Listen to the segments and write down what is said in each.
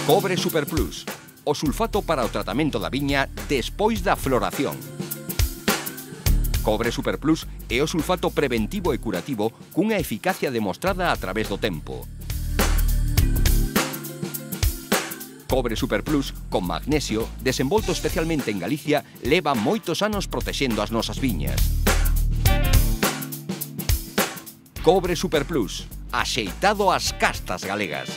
Cobre Super Plus, o sulfato para o tratamento da viña despois da floración. Cobre Super Plus é o sulfato preventivo e curativo cunha eficacia demostrada a través do tempo. Cobre Super Plus, con magnesio, desenvolto especialmente en Galicia, leva moitos anos protexendo as nosas viñas. Cobre Super Plus, axeitado ás castas galegas.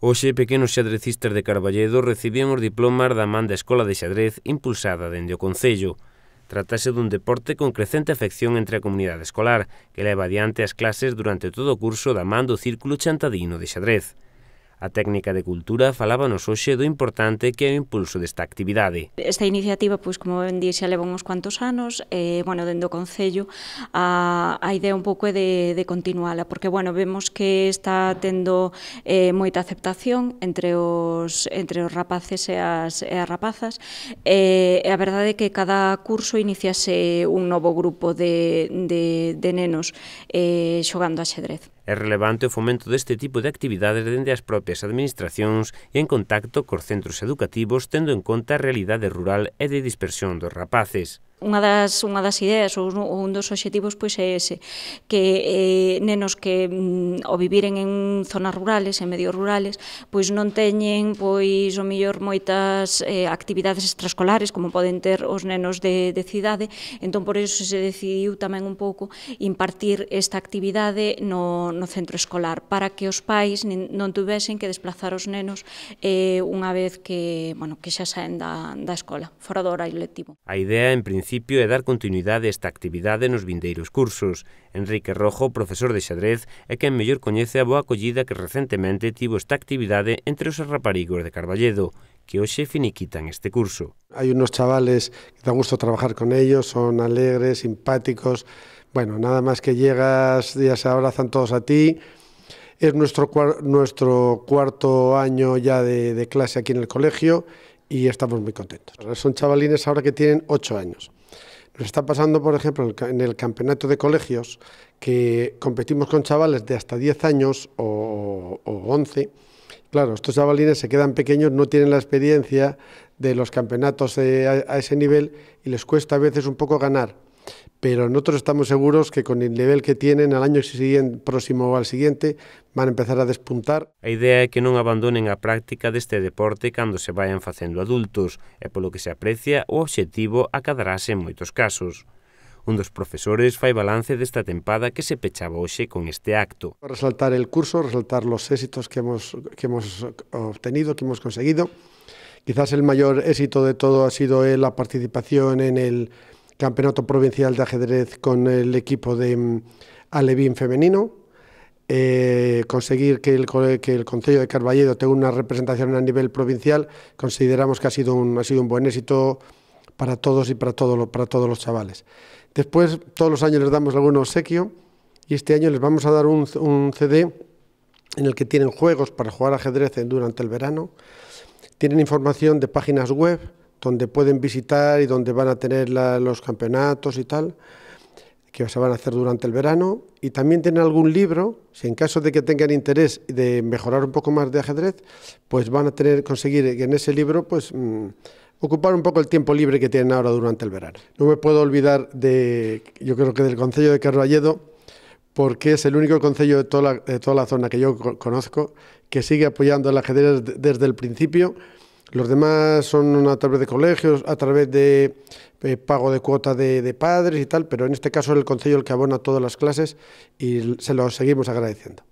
Hoxe, pequenos xadrecistas de Carballedo recibían os diplomas da man da Escola de Xadrez impulsada dende o Concello. Trátase dun deporte con crecente afección entre a comunidade escolar, que leva adiante as clases durante todo o curso da man do Círculo Chantadino de Xadrez. A técnica de cultura falábanos hoxe do importante que é o impulso desta actividade. Esta iniciativa, pois, como ben di, xa leva uns cuantos anos, dende o Concello, a idea un pouco é de continuala, porque, vemos que está tendo moita aceptación entre os rapaces e as rapazas, e a verdade é que cada curso iniciase un novo grupo de nenos xogando a xadrez. É relevante o fomento deste tipo de actividades dende as propias administracións e en contacto cos centros educativos, tendo en conta a realidade rural e de dispersión dos rapaces. Unha das ideas ou un dos obxectivos pois é ese, que nenos que ao viviren en zonas rurales, en medios rurales, pois non teñen pois o mellor moitas actividades extraescolares como poden ter os nenos de cidade, entón por iso se decidiu tamén un pouco impartir esta actividade no centro escolar, para que os pais non tuvesen que desplazar os nenos unha vez que xa saen da escola, fora do horario lectivo. A idea, en principio, é dar continuidade a esta actividade nos vindeiros cursos. Enrique Rojo, profesor de xadrez, é quen mellor coñece a boa acollida que recentemente tivo esta actividade entre os raparigos de Carballedo, que hoxe finiquitan este curso. Hai unos chavales que dan gusto trabajar con ellos, son alegres, simpáticos. Nada más que llegas, ya se abrazan todos a ti. Es nuestro cuarto año ya de clase aquí en el colegio y estamos muy contentos. Son chavalines ahora que tienen 8 años. Nos está pasando, por ejemplo, en el campeonato de colegios, que competimos con chavales de hasta 10 años o 11. Claro, estos chavalines se quedan pequeños, no tienen la experiencia de los campeonatos a ese nivel y les cuesta a veces un poco ganar. Pero nosotros estamos seguros que con el nivel que tienen al año próximo o al siguiente van a empezar a despuntar. A idea é que non abandonen a práctica deste deporte cando se vayan facendo adultos, e polo que se aprecia o obxectivo acadarase en moitos casos. Un dos profesores fai balance desta tempada que se pechaba hoxe con este acto. Resaltar el curso, resaltar los éxitos que hemos obtenido, que hemos conseguido. Quizás el mayor éxito de todo ha sido la participación en el Campeonato Provincial de Ajedrez con el equipo de alevín femenino, conseguir que el Concello de Carballedo tenga una representación a nivel provincial, consideramos que ha sido un buen éxito para todos y para todos los chavales. Después, todos los años les damos algún obsequio y este año les vamos a dar un CD en el que tienen juegos para jugar ajedrez durante el verano, tienen información de páginas web donde pueden visitar y donde van a tener los campeonatos y tal, que se van a hacer durante el verano, y también tienen algún libro, si en caso de que tengan interés de mejorar un poco más de ajedrez, pues van a conseguir en ese libro ocupar un poco el tiempo libre que tienen ahora durante el verano. No me puedo olvidar yo creo que del Concello de Carballedo, porque es el único concello de toda la zona que yo conozco que sigue apoyando el ajedrez desde el principio. Los demás son a través de colegios, a través de pago de cuota de padres y tal, pero en este caso es el concello el que abona todas las clases y se lo seguimos agradeciendo.